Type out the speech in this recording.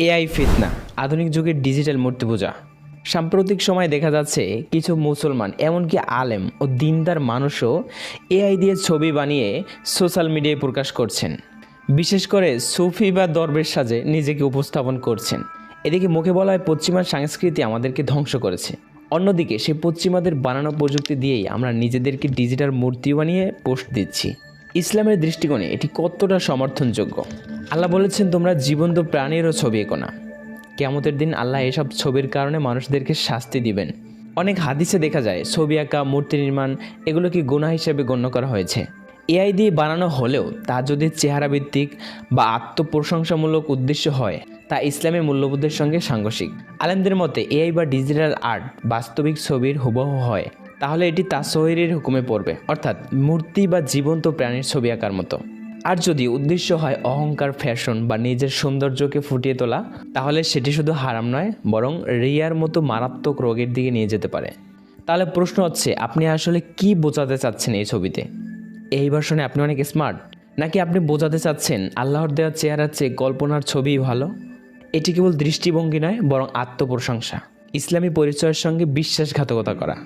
AI ফিতনা, আধুনিক যুগের ডিজিটাল মূর্তি পূজা। সাম্প্রতিক সময়ে দেখা যাচ্ছে কিছু মুসলমান এমনকি আলেম ও দিনদার মানুষও এআই দিয়ে ছবি বানিয়ে সোশ্যাল মিডিয়ায় প্রকাশ করছেন। বিশেষ করে সুফি বা দরবেশ সাজে নিজেকে উপস্থাপন করছেন। এদিকে মুখে বলা হয় পশ্চিমা সংস্কৃতি আমাদেরকে ধ্বংস করেছে, অন্যদিকে সেই পশ্চিমাদের বানানো প্রযুক্তি দিয়েই আমরা নিজেদেরকে ডিজিটাল মূর্তি বানিয়ে পোস্ট দিচ্ছি। ইসলামের দৃষ্টিকোণে এটি কতটা সমর্থনযোগ্য? আল্লাহ বলেছেন, তোমরা জীবন্ত প্রাণীরও ছবি এঁকো না। কিয়ামতের দিন আল্লাহ এসব ছবির কারণে মানুষদেরকে শাস্তি দিবেন। অনেক হাদিসে দেখা যায় ছবি আঁকা, মূর্তি নির্মাণ এগুলোকে গুনাহ হিসেবে গণ্য করা হয়েছে। এআই দিয়ে বানানো হলেও তা যদি চেহারা ভিত্তিক বা আত্মপ্রশংসামূলক উদ্দেশ্য হয়, তা ইসলামী মূল্যবোধের সঙ্গে সাংঘর্ষিক। আলেমদের মতে এআই বা ডিজিটাল আর্ট বাস্তবিক ছবির হুবহু হয়, তাহলে এটি তাসওয়িরের হুকুমে পড়বে, অর্থাৎ মূর্তি বা জীবন্ত প্রাণীর ছবি আঁকার মতো। আর যদি উদ্দেশ্য হয় অহংকার, ফ্যাশন বা নিজের সৌন্দর্যকে ফুটিয়ে তোলা, তাহলে সেটি শুধু হারাম নয়, বরং রিয়ার মতো মারাত্মক রোগের দিকে নিয়ে যেতে পারে। তাহলে প্রশ্ন হচ্ছে, আপনি আসলে কি বোঝাতে চাচ্ছেন এই ছবিতে? এই ভার্সনে আপনি অনেক স্মার্ট, নাকি আপনি বোঝাতে চাচ্ছেন আল্লাহর দেওয়া চেহারার চেয়ে কল্পনার ছবিই ভালো? এটি কেবল দৃষ্টিভঙ্গি নয়, বরং আত্মপ্রশংসা, ইসলামী পরিচয়ের সঙ্গে বিশ্বাসঘাতকতা করা।